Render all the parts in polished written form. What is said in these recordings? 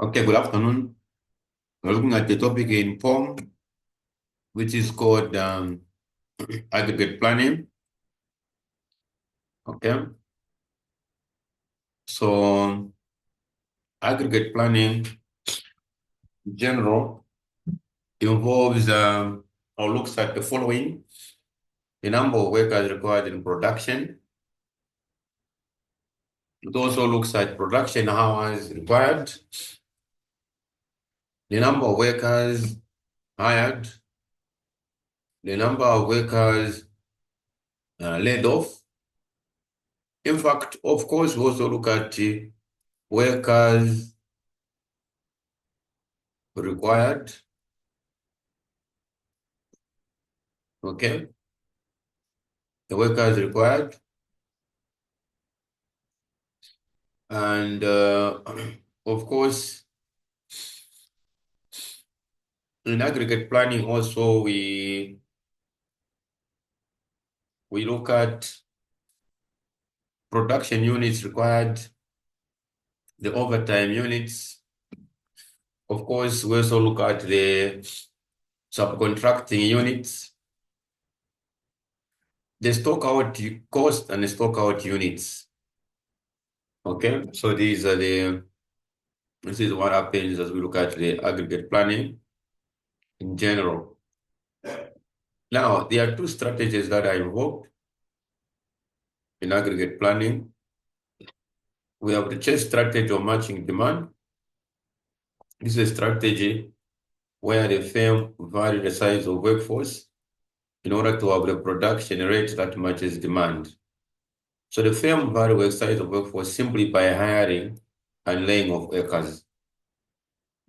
Okay, good afternoon. We're looking at the topic in Pom, which is called aggregate planning. Okay, so aggregate planning in general involves or looks at the following: the number of workers required in production. It also looks at production hours required, the number of workers hired, the number of workers laid off. In fact, of course, we also look at workers required. Okay, the workers required, and of course, in aggregate planning also we look at production units required, the overtime units. Of course, we also look at the subcontracting units, the stock out cost and the stock out units. Okay, so this is what happens as we look at the aggregate planning in general. Now, there are two strategies that are involved in aggregate planning. We have the chase strategy of matching demand. This is a strategy where the firm varies the size of workforce in order to have a production rate that matches demand. So the firm varies the size of workforce simply by hiring and laying off workers.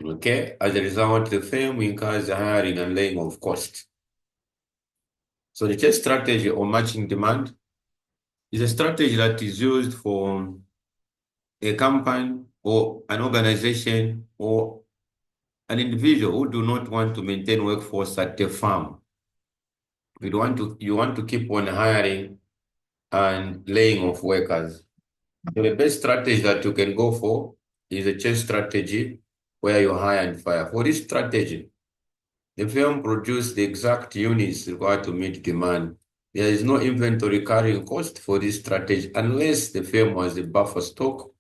Okay, as a result, the firm incurs the hiring and laying off costs. So the chase strategy of matching demand is a strategy that is used for a company or an organization or an individual who do not want to maintain workforce at the farm. You want to keep on hiring and laying off workers. So the best strategy that you can go for is a change strategy where you hire and fire. For this strategy, the firm produces the exact units required to meet demand. There is no inventory carrying cost for this strategy unless the firm has a buffer stock,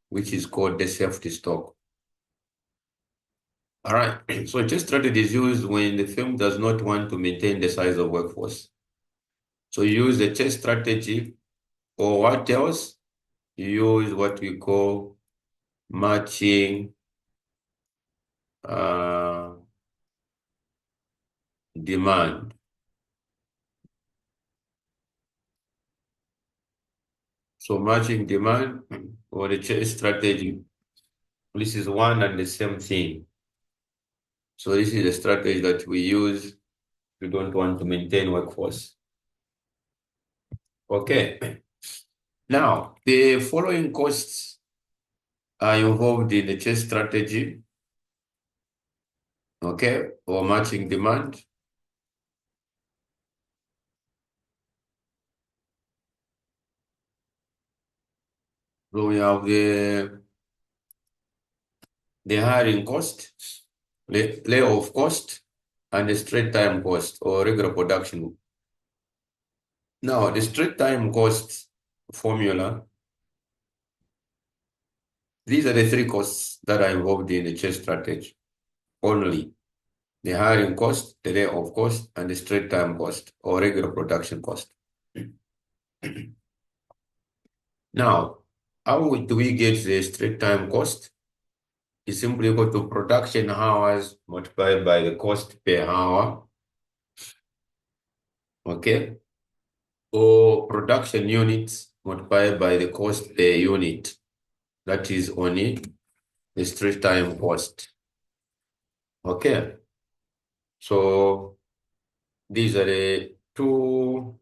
which is called the safety stock. All right, so change strategy is used when the firm does not want to maintain the size of workforce. So you use the chase strategy, or what else? You use what we call matching demand. So matching demand or the chase strategy, this is one and the same thing. So this is the strategy that we use. We don't want to maintain workforce. Okay. Now, the following costs are involved in the chase strategy, okay, or matching demand. So we have the hiring cost, layoff cost, and the straight time cost or regular production. Now, the straight time cost formula, these are the three costs that are involved in the chase strategy only: the hiring cost, the layoff cost, and the straight time cost or regular production cost. Now, how do we get the straight time cost? It's simply equal to production hours multiplied by the cost per hour, okay? Or production units multiplied by the cost per unit. That is only the straight time cost. Okay. So these are the two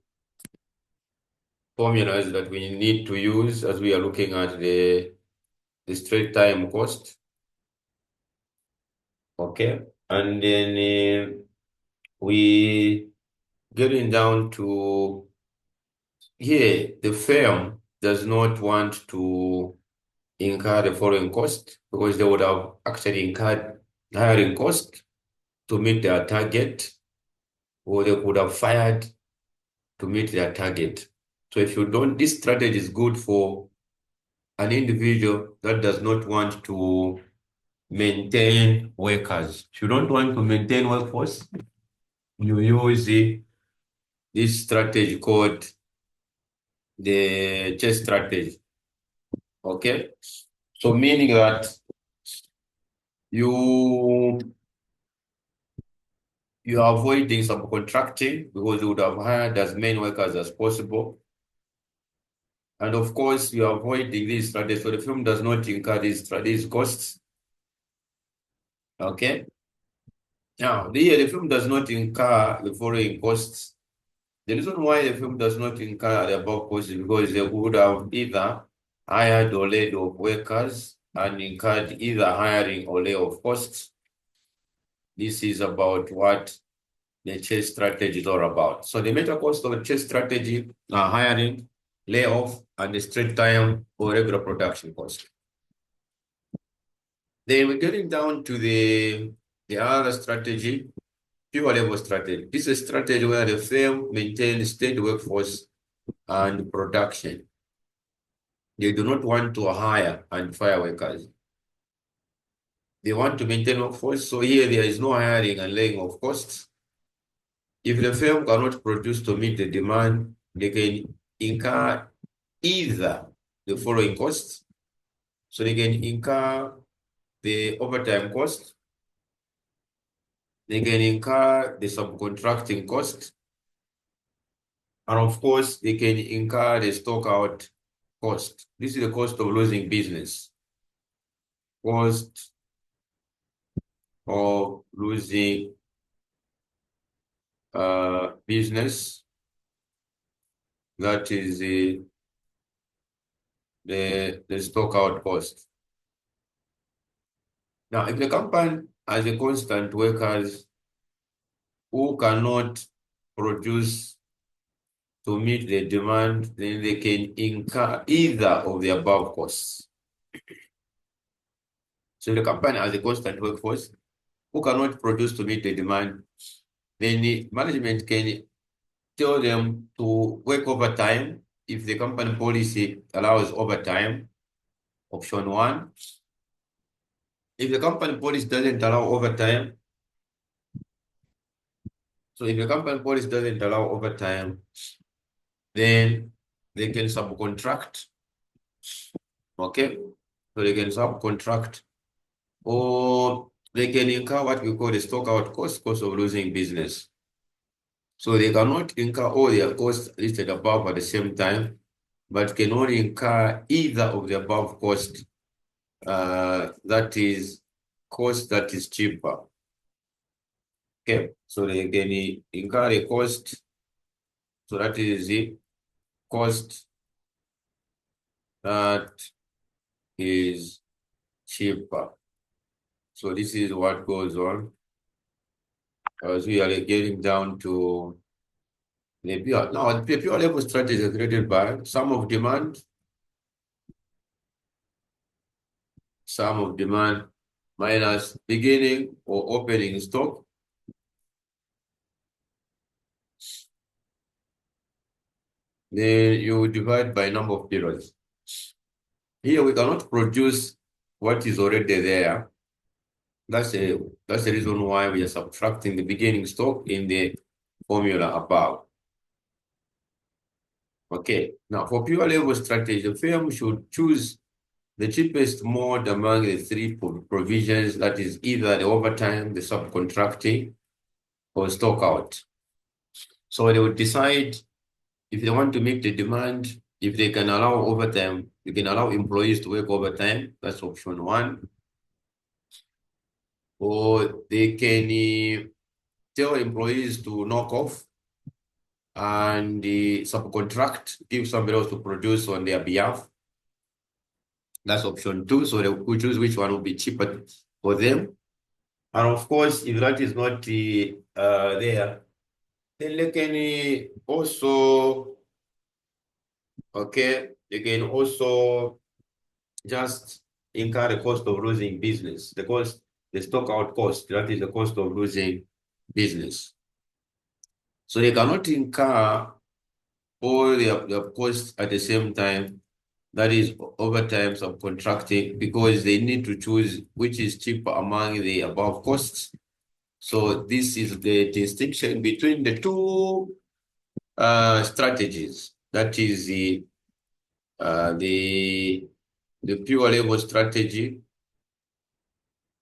formulas that we need to use as we are looking at the straight time cost. Okay. And then we getting down to here, the firm does not want to incur the following cost because they would have actually incurred hiring cost to meet their target, or they could have fired to meet their target. So if you don't, this strategy is good for an individual that does not want to maintain workers. If you don't want to maintain workforce, you use this strategy called the chess strategy. Okay? So meaning that you you are avoiding subcontracting because you would have hired as many workers as possible. And of course, you are avoiding this strategy. So the firm does not incur these costs. Okay? Now, the firm does not incur the following costs. The reason why the firm does not incur the above costs is because they would have either hired or laid off workers and incurred either hiring or layoff costs. This is about what the chase strategy is all about. So the major cost of the chase strategy are hiring, layoff, and the straight time or regular production cost. Then we're getting down to the other strategy, pure level strategy. This is a strategy where the firm maintains steady workforce and production. They do not want to hire and fire workers. They want to maintain workforce. So here there is no hiring and laying of costs. If the firm cannot produce to meet the demand, they can incur either the following costs. So they can incur the overtime cost, they can incur the subcontracting cost, and of course, they can incur the stock out cost. This is the cost of losing business. Cost of losing business, that is the stock out cost. Now, if the company has a constant workers who cannot produce to meet the demand, then they can incur either of the above costs. So if the company has a constant workforce who cannot produce to meet the demand, then the management can tell them to work overtime if the company policy allows overtime, option one. If the company policy doesn't allow overtime, so if the company policy doesn't allow overtime, then they can subcontract, okay? So they can subcontract, or they can incur what we call the stock out cost of losing business. So they cannot incur all their costs listed above at the same time, but can only incur either of the above cost, that is cost that is cheaper. Okay, so they can incur a cost, so that is the cost that is cheaper. So this is what goes on as we are getting down to the pure. Now, the pure level strategy is created by sum of demand minus beginning or opening stock. Then you divide by number of periods. Here we cannot produce what is already there. That's the reason why we are subtracting the beginning stock in the formula above. Okay, now for pure level strategy, the firm should choose the cheapest mode among the three provisions, that is either the overtime, the subcontracting, or stock out. So they would decide if they want to meet the demand, if they can allow overtime, they can allow employees to work overtime, that's option one. Or they can tell employees to knock off and subcontract, give somebody else to produce on their behalf. That's option two. So they will choose which one will be cheaper for them. And of course, if that is not there, then they can also, okay, they can also just incur the cost of losing business. The stock out cost, that is the cost of losing business. So they cannot incur all their costs at the same time. That is overtime subcontracting, because they need to choose which is cheaper among the above costs. So this is the distinction between the two strategies. That is uh, the the pure labor strategy.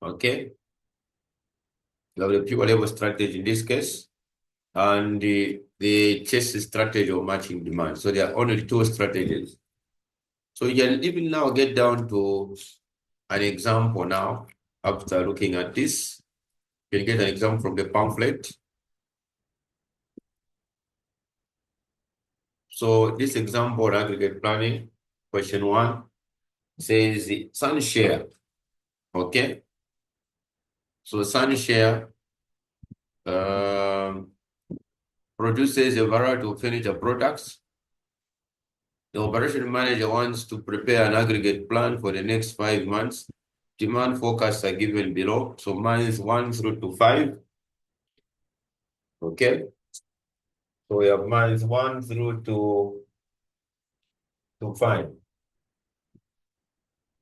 Okay, you have the pure labor strategy in this case, and the chase strategy of matching demand. So there are only two strategies. So you can even now get down to an example now. After looking at this, you can get an example from the pamphlet. So this example on aggregate planning, question 1, says the sun share. Okay, so sun share um, produces a variety of furniture products. The operation manager wants to prepare an aggregate plan for the next 5 months. Demand forecasts are given below. So months 1 through to 5. Okay. So we have months 1 through to 5.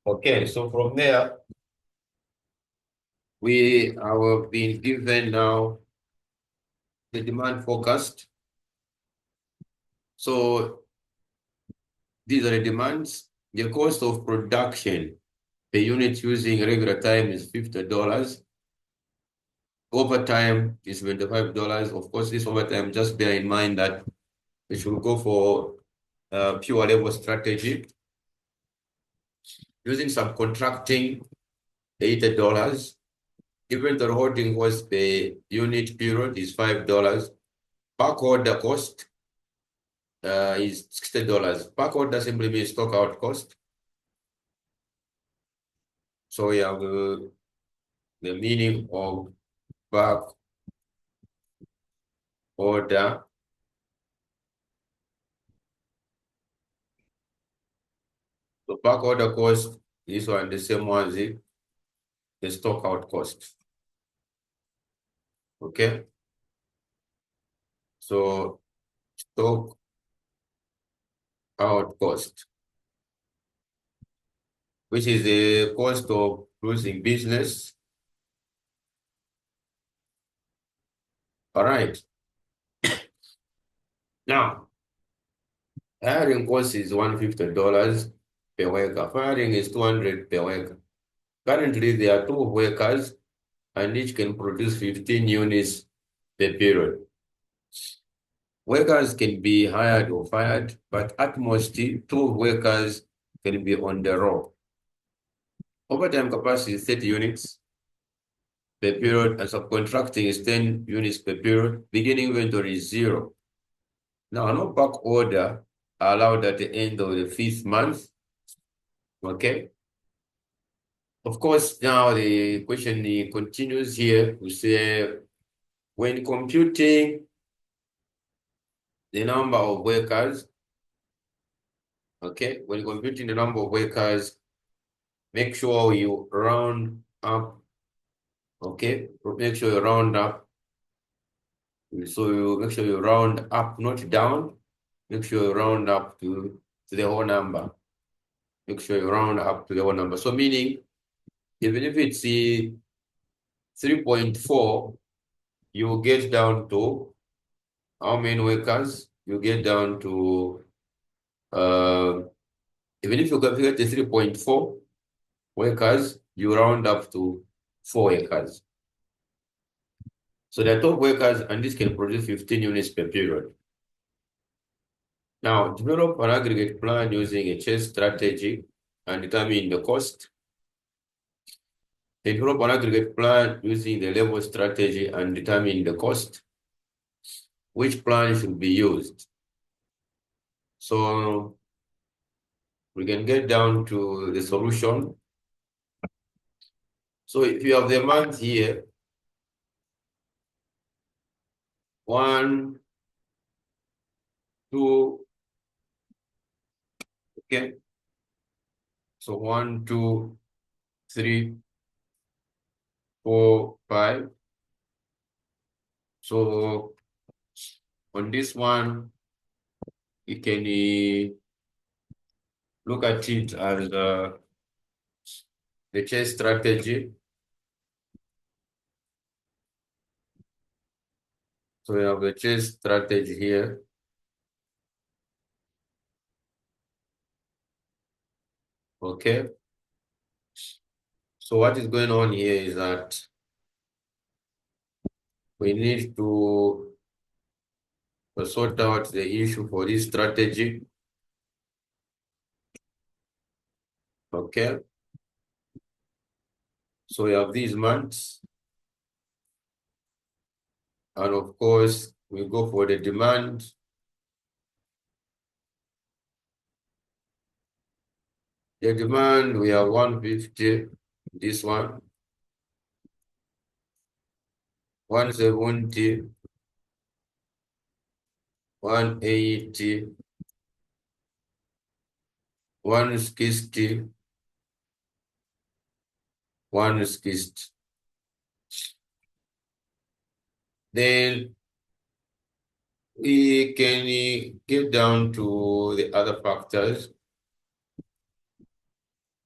Okay. So from there, we have been given now the demand forecast. So these are the demands. The cost of production per unit using regular time is $50. Overtime is $25. Of course, this overtime, just bear in mind that we should go for pure labor strategy. Using subcontracting, $80. Even the holding cost per unit period is $5. Back order cost is $60. Back order simply means stock out cost. So we have the meaning of back order. So back order cost, this one the same one as the stock out cost. Okay. So stock out cost, which is the cost of losing business. All right. Now, hiring cost is $150 per worker. Firing is 200 per worker. Currently, there are two workers, and each can produce 15 units per period. Workers can be hired or fired, but at most, two workers can be on the roll. Overtime capacity is 30 units per period, and subcontracting is 10 units per period. Beginning inventory is 0. Now, no back order allowed at the end of the 5th month. Okay. Of course, now the question continues here to say, when computing the number of workers, okay, when computing the number of workers, make sure you round up, okay, make sure you round up. So you make sure you round up, not down. Make sure you round up to the whole number. Make sure you round up to the whole number. So meaning, even if it's 3.4, you get down to how many workers? You get down to, even if you calculate the 3.4 workers, you round up to 4 workers. So there are 12 workers, and this can produce 15 units per period. Now, develop an aggregate plan using a chess strategy and determine the cost. Develop an aggregate plan using the level strategy and determine the cost. Which plan should be used? So we can get down to the solution. So if you have the month here, 1, 2, okay. So 1, 2, 3, 4, 5. So on this one, you can look at it as the chess strategy. So we have the chess strategy here. Okay. So what is going on here is that we need to sort out the issue for this strategy. Okay. So we have these months. And of course, we go for the demand. The demand, we have 150, this one, 170, 180, 160, 160. Then we can get down to the other factors.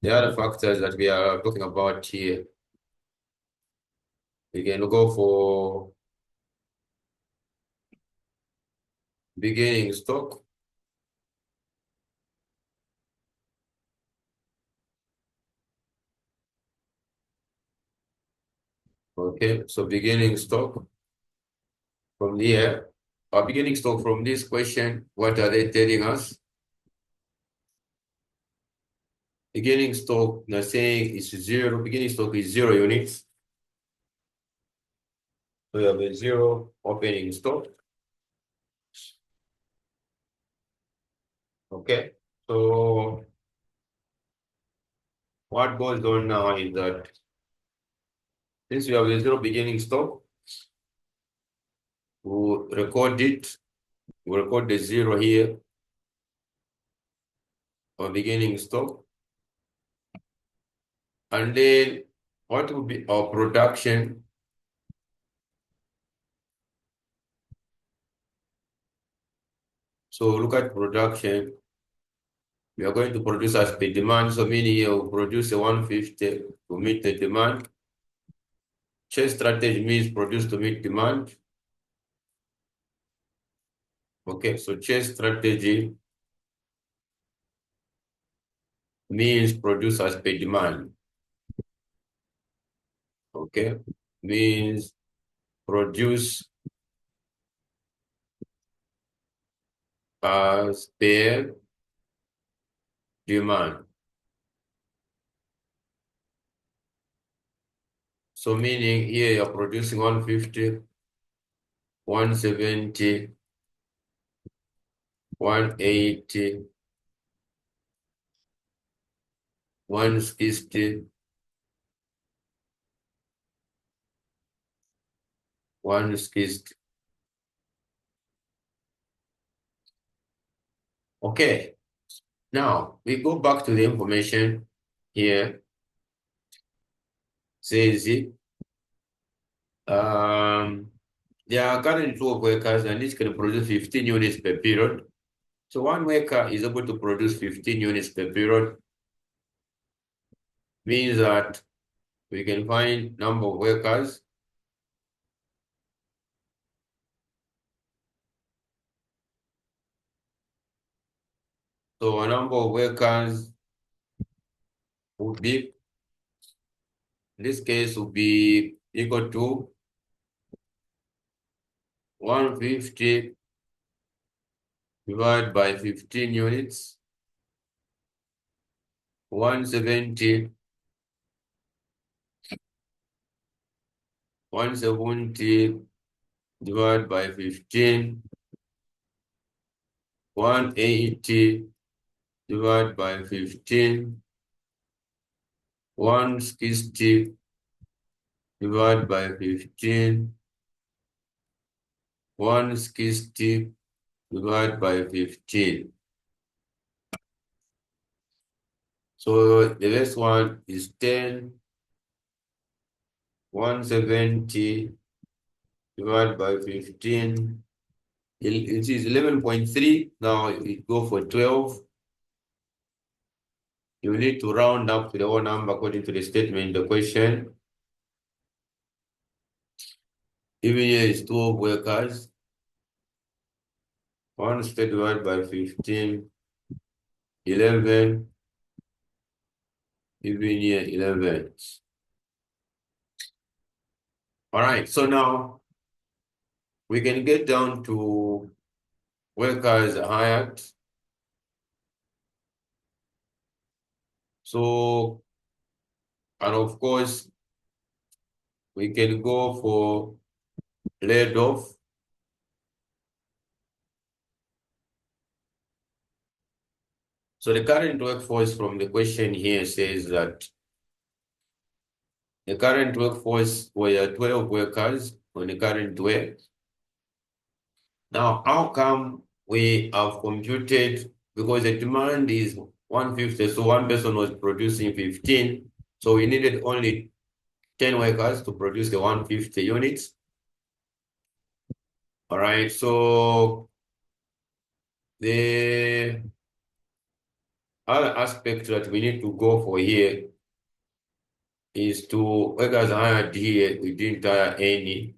The other factors that we are talking about here. We can go for beginning stock. Okay, so beginning stock from here. Our beginning stock from this question, what are they telling us? Beginning stock, they're saying it's zero. Beginning stock is 0 units. So you have a 0 opening stock. Okay, so what goes on now is that since we have a 0 beginning stock, we'll record it. We'll record the 0 here on beginning stock. And then what will be our production? So look at production. We are going to produce as per demand. So meaning here we'll produce a 150 to meet the demand. Chase strategy means produce to meet demand. Okay, so chase strategy means produce as per demand. Okay, means produce as per demand. So meaning here you're producing 150, 170, 180, 160, 160. Okay, now we go back to the information here. Says it. There are currently 2 workers and each can produce 15 units per period. So one worker is able to produce 15 units per period. Means that we can find number of workers. So a number of workers would be, in this case, would be equal to 150 divided by 15 units, 170, 170 divided by 15, 180 divided by 15, 160 divided by 15, 160 divided by 15. So the next one is 10, 170 divided by 15. It is 11.3. Now it go for 12. You need to round up to the whole number according to the statement in the question. Even here is 12 workers. 1 divided by 15, 11. Even here 11. All right, so now we can get down to workers hired. So, and of course, we can go for laid off. So the current workforce from the question here says that the current workforce were 12 workers on the current work. Now, how come we have computed, because the demand is 150, so one person was producing 15, so we needed only 10 workers to produce the 150 units. All right, so the other aspect that we need to go for here is to workers hired here, we didn't hire any,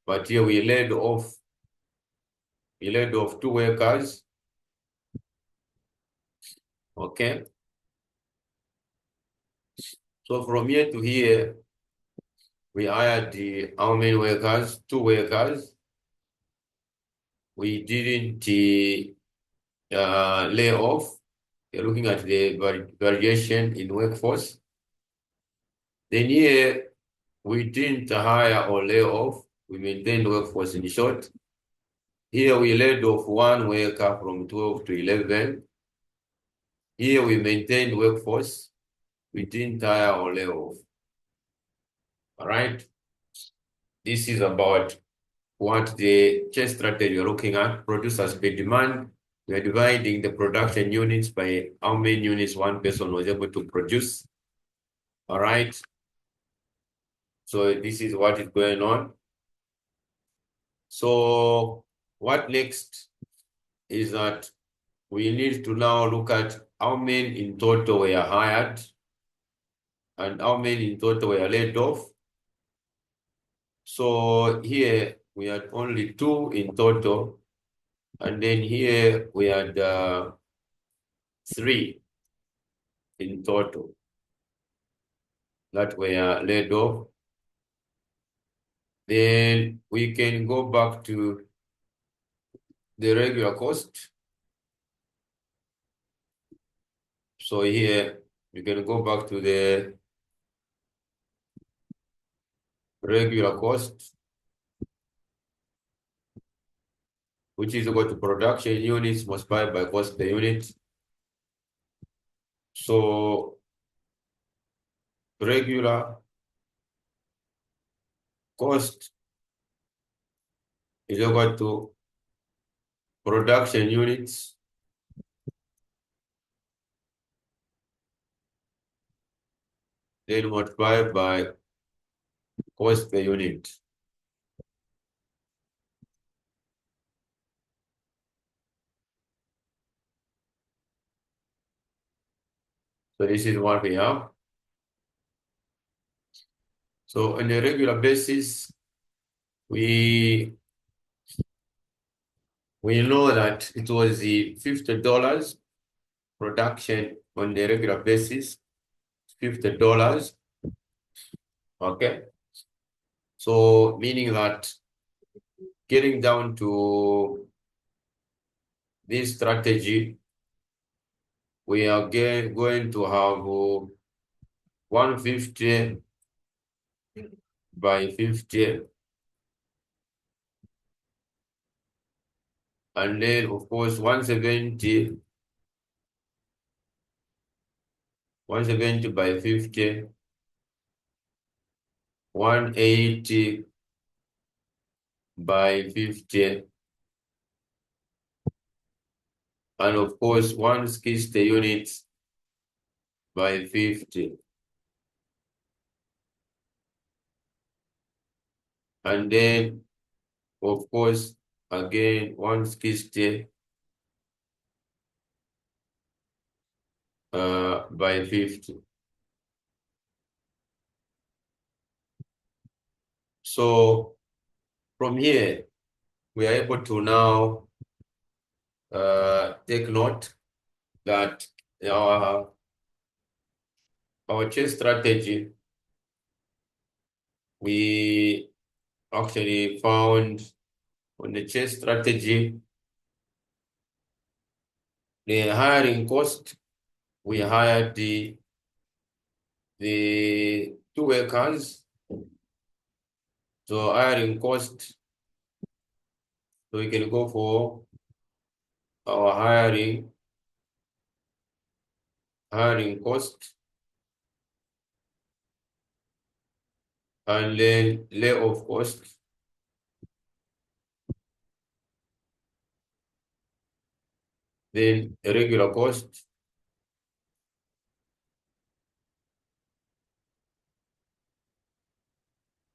but here we laid off 2 workers. Okay. So from here to here, we hired how many workers? 2 workers. We didn't lay off. You're looking at the variation in workforce. Then here, we didn't hire or lay off. We maintained workforce in short. Here we laid off 1 worker from 12 to 11. Here we maintained workforce. We didn't hire or lay off. All right. This is about what the chess strategy you're looking at. Producers by demand. We are dividing the production units by how many units one person was able to produce. All right. So this is what is going on. So what next is that we need to now look at how many in total were hired and how many in total were laid off. So here we had only 2 in total, and then here we had 3 in total that were laid off. Then we can go back to the regular cost. So here you can go back to the regular cost, which is equal to production units multiplied by cost per unit. So regular cost is equal to production units then multiplied by cost per unit. So this is what we have. So on a regular basis, we know that it was the $50 production on the regular basis, $50. Okay. So meaning that getting down to this strategy, we are going to have 150 by 50. And then of course 170 by 50, 180 by 50, and of course 160 units by 50. And then, of course, again, 160 by 50. So from here, we are able to now take note that our, our chess strategy, we actually found on the chess strategy, the hiring cost, we hired the two workers. So hiring cost, so we can go for our hiring cost, and then layoff cost, then regular cost.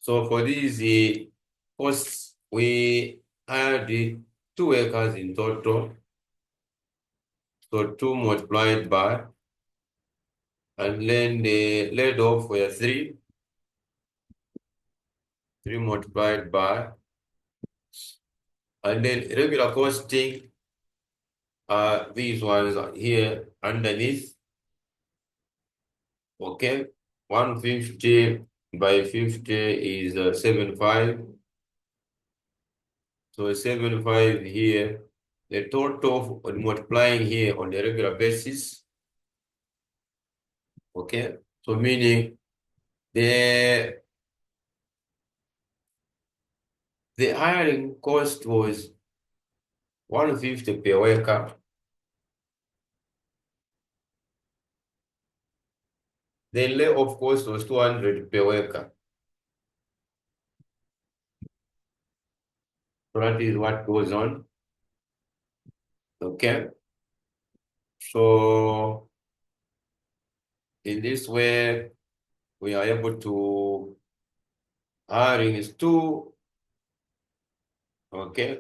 So for these costs, we hired the two workers in total. So 2 multiplied by, and then the laid off were 3. 3 multiplied by, and then regular costing, these ones are here underneath. Okay, 150 by 50 is 75. So 75 here. The total of multiplying here on the regular basis. Okay, so meaning the the hiring cost was 150 per worker. The layoff cost was 200 per worker. So that is what goes on. Okay. So in this way, we are able to hiring is 2, okay,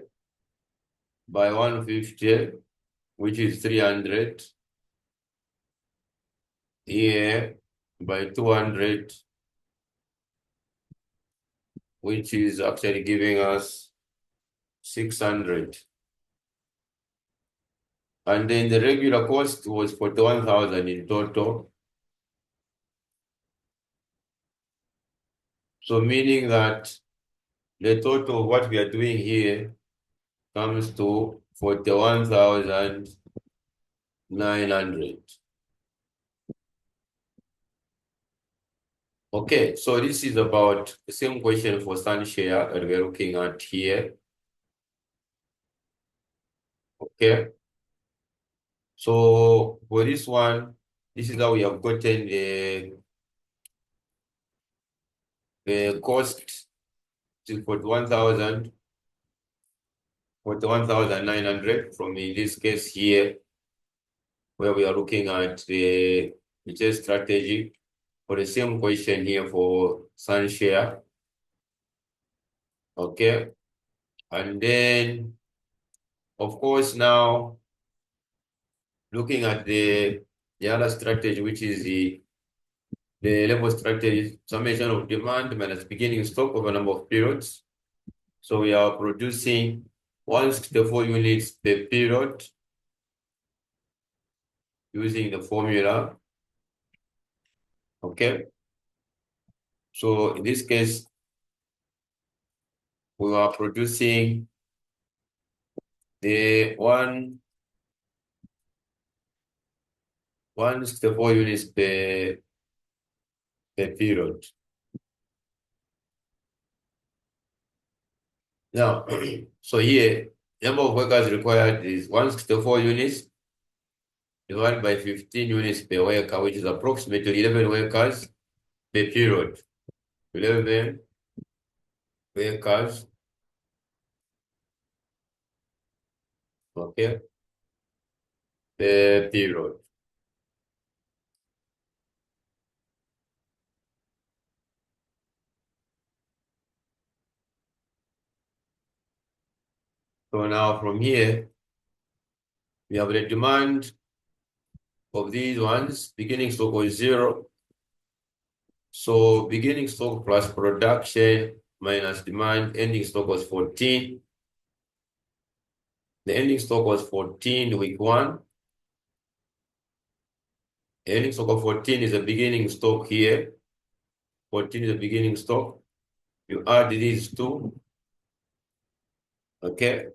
by 150, which is 300, here by 200, which is actually giving us 600. And then the regular cost was 41,000 in total. So meaning that the total of what we are doing here comes to 41,900. Okay, so this is about the same question for sun share that we're looking at here. Okay, so for this one, this is how we have gotten the cost to 41,900 from in this case here, where we are looking at the purchase strategy for the same question here for sun share. Okay, and then of course now looking at the other strategy, which is the level strategy, summation of demand minus beginning stock over number of periods. So we are producing 164 units per period using the formula. Okay. So in this case, we are producing the 164 units per period. Now, so here, number of workers required is 164 units divided by 15 units per worker, which is approximately 11 workers per period. 11 workers, okay, per period. So now from here, we have the demand of these ones. Beginning stock was 0. So beginning stock plus production minus demand, ending stock was 14. The ending stock was 14 week 1. The ending stock of 14 is the beginning stock here. 14 is the beginning stock. You add these two, okay?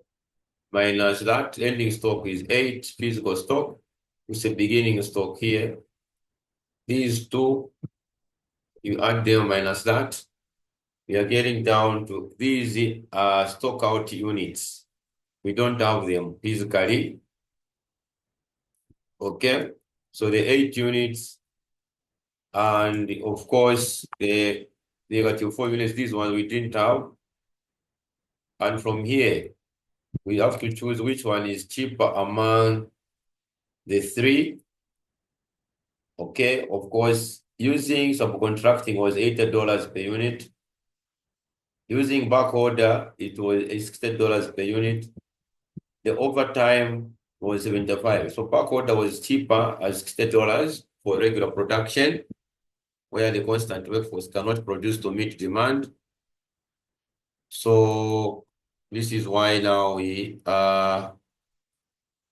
Minus that, ending stock is 8 physical stock. It's a beginning stock here. These two, you add them minus that. We are getting down to these stock out units. We don't have them physically, okay? So the 8 units, and of course, the negative 4 units, these ones we didn't have. And from here, we have to choose which one is cheaper among the 3. Okay, of course, using subcontracting was $80 per unit. Using back order, it was $60 per unit. The overtime was 75. So back order was cheaper at $60 for regular production, where the constant workforce cannot produce to meet demand. So this is why now we are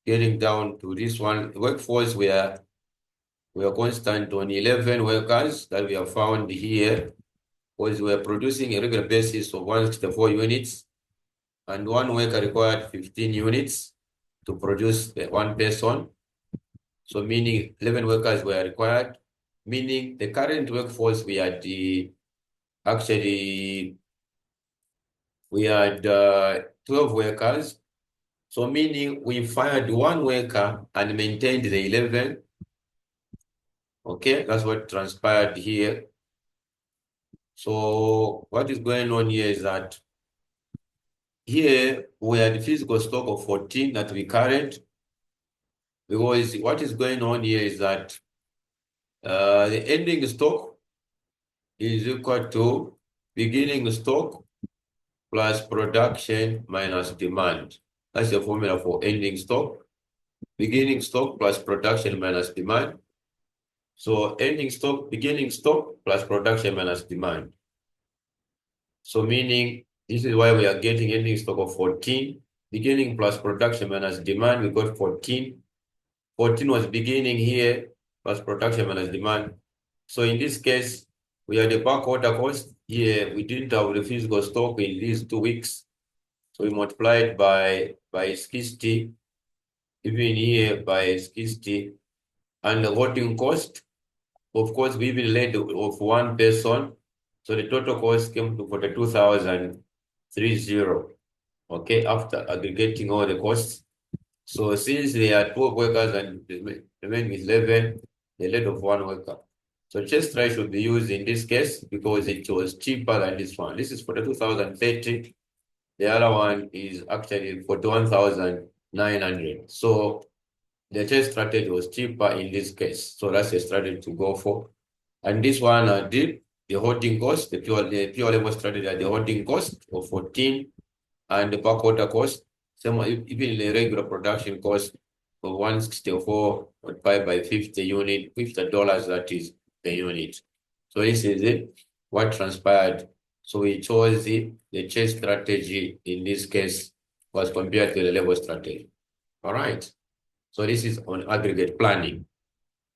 getting down to this one. Workforce, we are constant on 11 workers that we have found here, because we are producing a regular basis of 164 units, and one worker required 15 units to produce one person. So meaning 11 workers were required, meaning the current workforce we had 12 workers. So meaning we fired one worker and maintained the 11. Okay, that's what transpired here. So what is going on here is that here we had physical stock of 14 that we carried, because what is going on here is that the ending stock is equal to beginning stock plus production minus demand. That's the formula for ending stock. Beginning stock plus production minus demand. So ending stock, beginning stock plus production minus demand. So meaning this is why we are getting ending stock of 14. Beginning plus production minus demand, we got 14. 14 was beginning here plus production minus demand. So in this case, we had a back order cost. Here we didn't have the physical stock in these 2 weeks. So we multiplied by 60, even here by 60. And the holding cost, of course, we even led of one person. So the total cost came to 42,030. Okay, after aggregating all the costs. So since there are 12 workers and remain with 11, the lead of one worker. So chest try should be used in this case because it was cheaper than this one. This is for the 2030. The other one is actually 41,900. So the chest strategy was cheaper in this case. So that's a strategy to go for. And this one did the holding cost, the pure level strategy at the holding cost of 14 and the back order cost. Some even the regular production cost of 164 multiplied by 50 unit, $50 that is the unit. So this is it, what transpired. So we chose the chase strategy in this case was compared to the level strategy. All right. So this is on aggregate planning.